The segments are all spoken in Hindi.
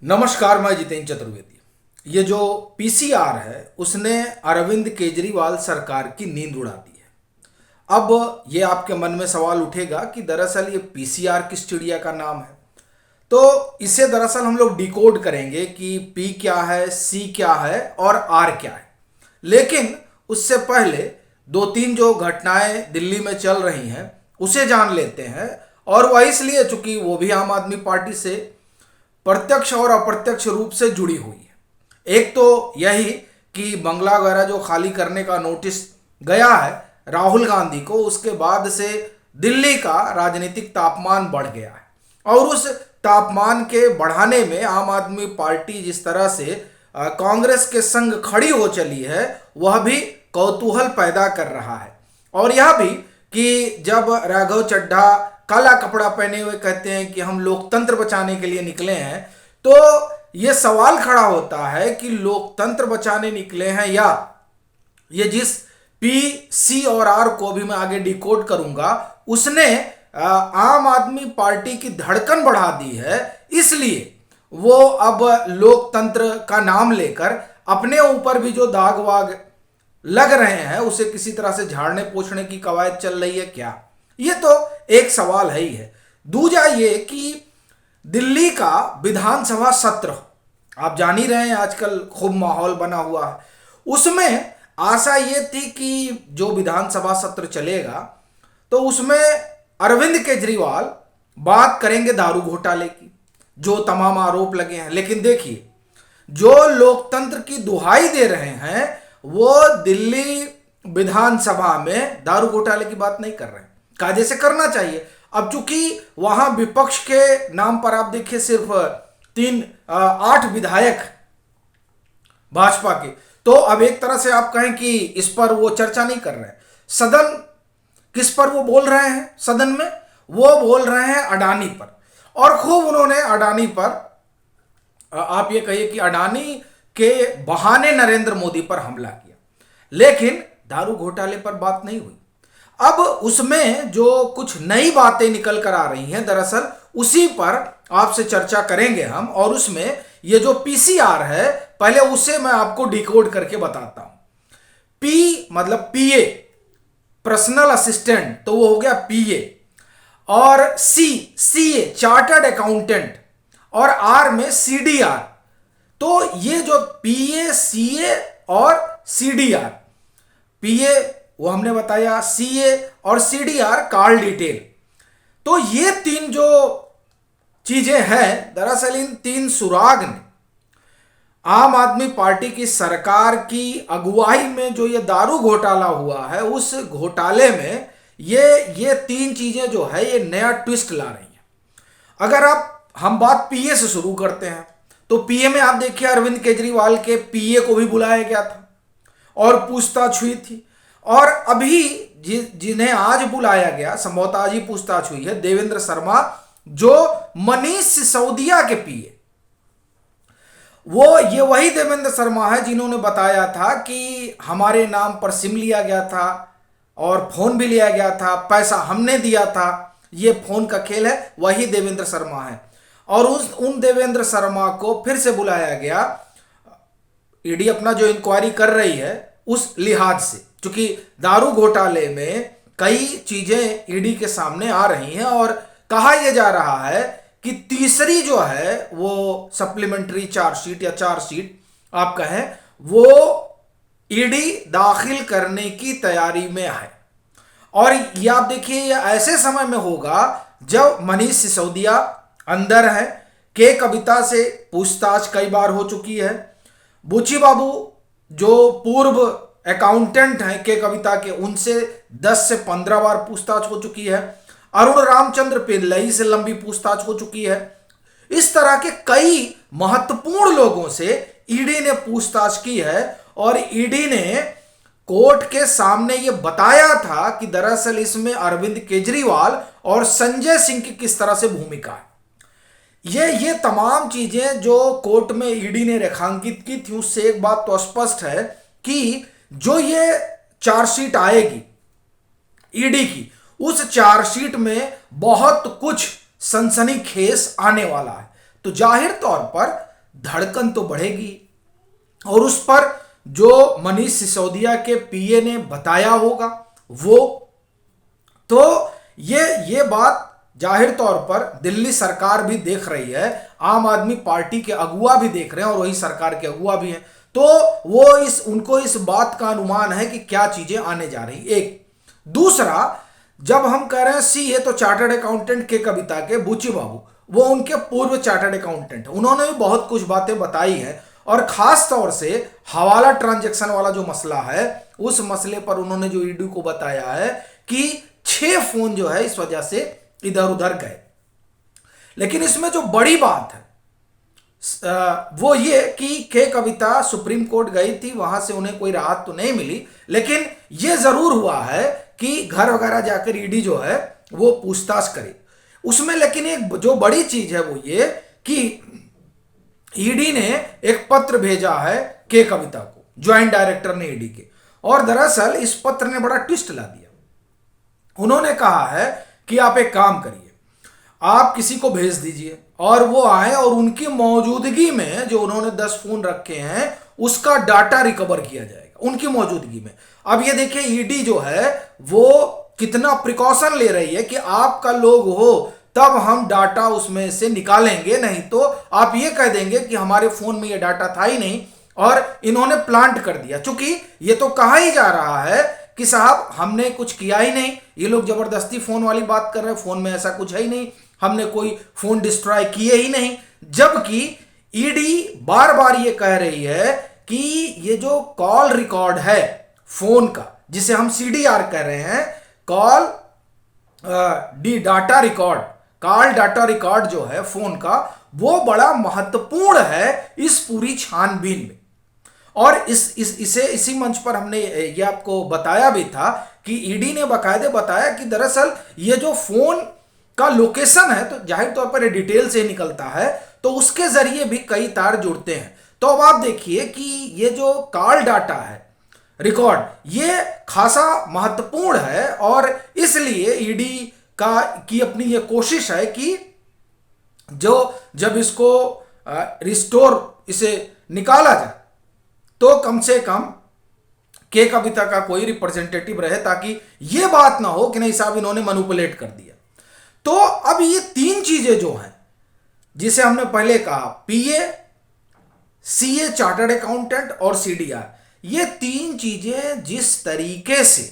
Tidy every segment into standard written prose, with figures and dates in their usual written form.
नमस्कार, मैं जितेंद्र चतुर्वेदी। ये जो पीसीआर है उसने अरविंद केजरीवाल सरकार की नींद उड़ा दी है। अब ये आपके मन में सवाल उठेगा कि दरअसल ये पीसीआर किस चिड़िया का नाम है। तो इसे दरअसल हम लोग डिकोड करेंगे कि पी क्या है, सी क्या है और आर क्या है। लेकिन उससे पहले दो तीन जो घटनाएं दिल्ली में चल रही हैं उसे जान लेते हैं। और वह इसलिए चूंकि वो भी आम आदमी पार्टी से प्रत्यक्ष और अप्रत्यक्ष रूप से जुड़ी हुई है। एक तो यही कि बंगला वगैरह जो खाली करने का नोटिस गया है राहुल गांधी को, उसके बाद से दिल्ली का राजनीतिक तापमान बढ़ गया है। और उस तापमान के बढ़ाने में आम आदमी पार्टी जिस तरह से कांग्रेस के संग खड़ी हो चली है वह भी कौतूहल पैदा कर रहा है। और यह भी कि जब राघव चड्ढा काला कपड़ा पहने हुए कहते हैं कि हम लोकतंत्र बचाने के लिए निकले हैं, तो यह सवाल खड़ा होता है कि लोकतंत्र बचाने निकले हैं या ये जिस पी सी और आर को भी मैं आगे डिकोड करूंगा उसने आम आदमी पार्टी की धड़कन बढ़ा दी है। इसलिए वो अब लोकतंत्र का नाम लेकर अपने ऊपर भी जो दाग वाग लग रहे हैं उसे किसी तरह से झाड़ने पोछने की कवायद चल रही है क्या, ये तो एक सवाल है ही है। दूजा ये कि दिल्ली का विधानसभा सत्र आप जान ही रहे हैं, आजकल खूब माहौल बना हुआ है। उसमें आशा ये थी कि जो विधानसभा सत्र चलेगा तो उसमें अरविंद केजरीवाल बात करेंगे दारू घोटाले की, जो तमाम आरोप लगे हैं। लेकिन देखिए, जो लोकतंत्र की दुहाई दे रहे हैं वो दिल्ली विधानसभा में दारू घोटाले की बात नहीं कर रहे हैं। कायदे से करना चाहिए। अब चूंकि वहां विपक्ष के नाम पर आप देखिए सिर्फ 8 विधायक भाजपा के, तो अब एक तरह से आप कहें कि इस पर वो चर्चा नहीं कर रहे हैं। सदन किस पर वो बोल रहे हैं? सदन में वो बोल रहे हैं अडानी पर, और खूब उन्होंने अडानी पर आप ये कहिए कि अडानी के बहाने नरेंद्र मोदी पर हमला किया, लेकिन दारू घोटाले पर बात नहीं हुई। अब उसमें जो कुछ नई बातें निकल कर आ रही हैं दरअसल उसी पर आपसे चर्चा करेंगे हम। और उसमें ये जो पीसीआर है पहले उसे मैं आपको डिकोड करके बताता हूं। पी मतलब पीए, पर्सनल असिस्टेंट, तो वो हो गया पीए। और सीए चार्टर्ड अकाउंटेंट, और आर में सीडीआर। तो ये जो पीए, सीए और सीडीआर, पीए वो हमने बताया, सीए और सीडीआर कॉल डिटेल। तो ये तीन जो चीजें हैं दरअसल इन तीन सुराग ने आम आदमी पार्टी की सरकार की अगुवाई में जो ये दारू घोटाला हुआ है उस घोटाले में ये तीन चीजें जो है ये नया ट्विस्ट ला रही हैं। अगर हम बात पीए से शुरू करते हैं तो पीए में आप देखिए अरविंद केजरीवाल के पीए को भी बुलाया गया था और पूछताछ हुई थी। और अभी जिन्हें आज बुलाया गया, संभवतः आज ही पूछताछ हुई है, देवेंद्र शर्मा जो मनीष सिसोदिया के पीए, ये वही देवेंद्र शर्मा है जिन्होंने बताया था कि हमारे नाम पर सिम लिया गया था और फोन भी लिया गया था, पैसा हमने दिया था, ये फोन का खेल है, वही देवेंद्र शर्मा है। और उन देवेंद्र शर्मा को फिर से बुलाया गया, ईडी अपना जो इंक्वायरी कर रही है उस लिहाज से, क्योंकि दारू घोटाले में कई चीजें ईडी के सामने आ रही हैं। और कहा यह जा रहा है कि तीसरी जो है वो सप्लीमेंट्री चार्जशीट या चार्जशीट आप कहें वो ईडी दाखिल करने की तैयारी में है। और ये आप देखिए ये ऐसे समय में होगा जब मनीष सिसोदिया अंदर है, के कविता से पूछताछ कई बार हो चुकी है, बुची बाबू जो पूर्व अकाउंटेंट हैं के कविता के उनसे 10 से 15 बार पूछताछ हो चुकी है, अरुण रामचंद्र पिल्लई से लंबी पूछताछ हो चुकी है। इस तरह के कई महत्वपूर्ण लोगों से ईडी ने पूछताछ की है। और ईडी ने कोर्ट के सामने यह बताया था कि दरअसल इसमें अरविंद केजरीवाल और संजय सिंह की किस तरह से भूमिका है। ये तमाम चीजें जो कोर्ट में ईडी ने रेखांकित की थी उससे एक बात तो स्पष्ट है कि जो ये चार्जशीट आएगी ईडी की, उस चार्जशीट में बहुत कुछ सनसनीखेज आने वाला है। तो जाहिर तौर पर धड़कन तो बढ़ेगी। और उस पर जो मनीष सिसोदिया के पीए ने बताया होगा वो, तो ये बात जाहिर तौर पर दिल्ली सरकार भी देख रही है, आम आदमी पार्टी के अगुआ भी देख रहे हैं और वही सरकार के अगुआ भी हैं। तो वो उनको इस बात का अनुमान है कि क्या चीजें आने जा रही। एक दूसरा, जब हम कह रहे हैं सीए तो चार्टर्ड अकाउंटेंट के कविता के बुच्ची बाबू, वो उनके पूर्व चार्टर्ड अकाउंटेंट, उन्होंने भी बहुत कुछ बातें बताई है। और खास तौर से हवाला ट्रांजैक्शन वाला जो मसला है, उस मसले पर उन्होंने जो ईडी को बताया है कि 6 फोन जो है इस वजह से इधर उधर गए। लेकिन इसमें जो बड़ी बात है वो ये कि के कविता सुप्रीम कोर्ट गई थी, वहां से उन्हें कोई राहत तो नहीं मिली, लेकिन ये जरूर हुआ है कि घर वगैरह जाकर ईडी जो है वो पूछताछ करे उसमें। लेकिन एक जो बड़ी चीज है वो ये कि ईडी ने एक पत्र भेजा है के कविता को, ज्वाइंट डायरेक्टर ने ईडी के, और दरअसल इस पत्र ने बड़ा ट्विस्ट ला दिया। उन्होंने कहा है कि आप एक काम करिए, आप किसी को भेज दीजिए और वो आए और उनकी मौजूदगी में जो उन्होंने 10 फोन रखे हैं उसका डाटा रिकवर किया जाएगा उनकी मौजूदगी में। अब ये देखिए ईडी जो है वो कितना प्रिकॉशन ले रही है कि आपका लोग हो तब हम डाटा उसमें से निकालेंगे, नहीं तो आप ये कह देंगे कि हमारे फोन में ये डाटा था ही नहीं और इन्होंने प्लांट कर दिया। चूंकि ये तो कहा ही जा रहा है कि साहब हमने कुछ किया ही नहीं, ये लोग जबरदस्ती फोन वाली बात कर रहे हैं, फोन में ऐसा कुछ है ही नहीं, हमने कोई फोन डिस्ट्रॉय किए ही नहीं। जबकि ईडी बार बार ये कह रही है कि ये जो कॉल रिकॉर्ड है फोन का, जिसे हम सीडीआर कह रहे हैं, call data record, call data record जो है फोन का, वो बड़ा महत्वपूर्ण है इस पूरी छानबीन में। और इसी मंच पर हमने ये आपको बताया भी था कि ईडी ने बाकायदे बताया कि दरअसल ये जो फोन का लोकेशन है तो जाहिर तौर पर डिटेल से निकलता है, तो उसके जरिए भी कई तार जुड़ते हैं। तो अब आप देखिए कि ये जो कॉल डाटा है रिकॉर्ड, ये खासा महत्वपूर्ण है और इसलिए ईडी की अपनी ये कोशिश है कि जब इसको रिस्टोर, इसे निकाला जाए तो कम से कम के कविता का कोई रिप्रेजेंटेटिव रहे, ताकि ये बात ना हो कि नहीं साहब इन्होंने मैनिपुलेट कर दिया। तो अब ये 3 चीजें जो हैं, जिसे हमने पहले कहा पीए, सीए चार्टर्ड अकाउंटेंट और सीडीआर, ये 3 चीजें जिस तरीके से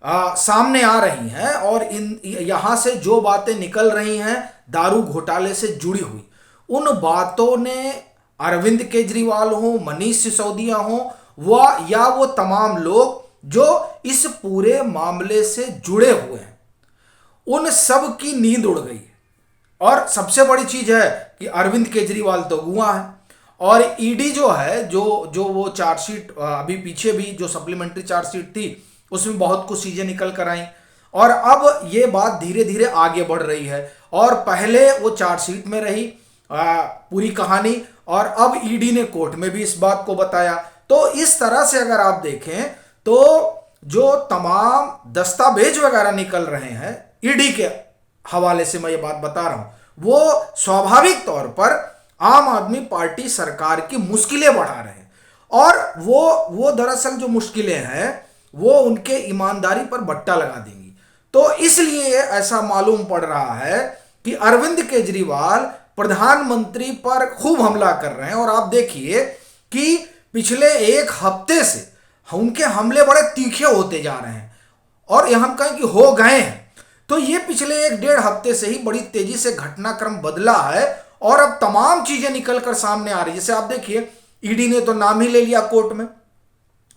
सामने आ रही हैं और यहां से जो बातें निकल रही हैं दारू घोटाले से जुड़ी हुई, उन बातों ने अरविंद केजरीवाल हो, मनीष सिसोदिया हो, या वो तमाम लोग जो इस पूरे मामले से जुड़े हुए हैं, उन सब की नींद उड़ गई है। और सबसे बड़ी चीज है कि अरविंद केजरीवाल तो अगुआ है और ईडी जो है जो वो चार्जशीट अभी पीछे भी जो सप्लीमेंट्री चार्जशीट थी उसमें बहुत कुछ चीजें निकल कर आई और अब ये बात धीरे धीरे आगे बढ़ रही है। और पहले वो चार्जशीट में रही पूरी कहानी और अब ईडी ने कोर्ट में भी इस बात को बताया। तो इस तरह से अगर आप देखें तो जो तमाम दस्तावेज वगैरह निकल रहे हैं ईडी के हवाले से, मैं ये बात बता रहा हूं, वो स्वाभाविक तौर पर आम आदमी पार्टी सरकार की मुश्किलें बढ़ा रहे हैं और वो दरअसल जो मुश्किलें हैं वो उनके ईमानदारी पर बट्टा लगा देंगी। तो इसलिए ऐसा मालूम पड़ रहा है कि अरविंद केजरीवाल प्रधानमंत्री पर खूब हमला कर रहे हैं और आप देखिए कि पिछले 1 हफ्ते से उनके हमले बड़े तीखे होते जा रहे हैं और यह हम कहें कि हो गए हैं। तो ये पिछले 1-1.5 हफ्ते से ही बड़ी तेजी से घटनाक्रम बदला है और अब तमाम चीजें निकल कर सामने आ रही है। जैसे आप देखिए ईडी ने तो नाम ही ले लिया कोर्ट में,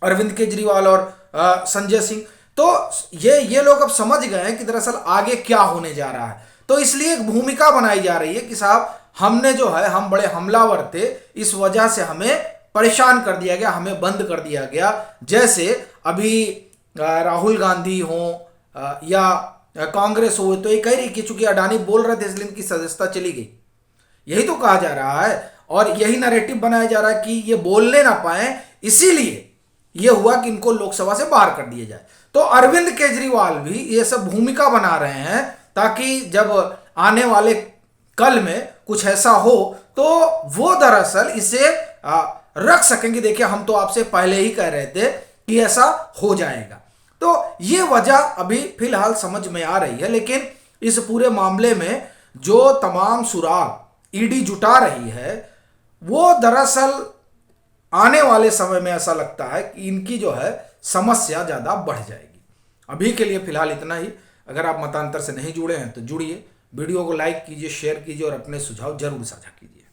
अरविंद केजरीवाल और संजय सिंह। तो ये लोग अब समझ गए हैं कि दरअसल आगे क्या होने जा रहा है। तो इसलिए एक भूमिका बनाई जा रही है कि साहब हमने जो है, हम बड़े हमलावर थे, इस वजह से हमें परेशान कर दिया गया, हमें बंद कर दिया गया। जैसे अभी राहुल गांधी हो या कांग्रेस हो, तो ये कह रही कि चूंकि अडानी बोल रहे थे इसलिए इनकी सदस्यता चली गई, यही तो कहा जा रहा है और यही नैरेटिव बनाया जा रहा है कि ये बोलने ना पाए, इसीलिए ये हुआ कि इनको लोकसभा से बाहर कर दिया जाए। तो अरविंद केजरीवाल भी ये सब भूमिका बना रहे हैं ताकि जब आने वाले कल में कुछ ऐसा हो, तो वो दरअसल इसे रख सकेंगे। देखिए, हम तो आपसे पहले ही कह रहे थे कि ऐसा हो जाएगा। तो ये वजह अभी फिलहाल समझ में आ रही है, लेकिन इस पूरे मामले में जो तमाम सुराग ईडी जुटा रही है वो दरअसल आने वाले समय में ऐसा लगता है कि इनकी जो है समस्या ज्यादा बढ़ जाएगी। अभी के लिए फिलहाल इतना ही। अगर आप मतांतर से नहीं जुड़े हैं तो जुड़िए, वीडियो को लाइक कीजिए, शेयर कीजिए और अपने सुझाव जरूर साझा कीजिए।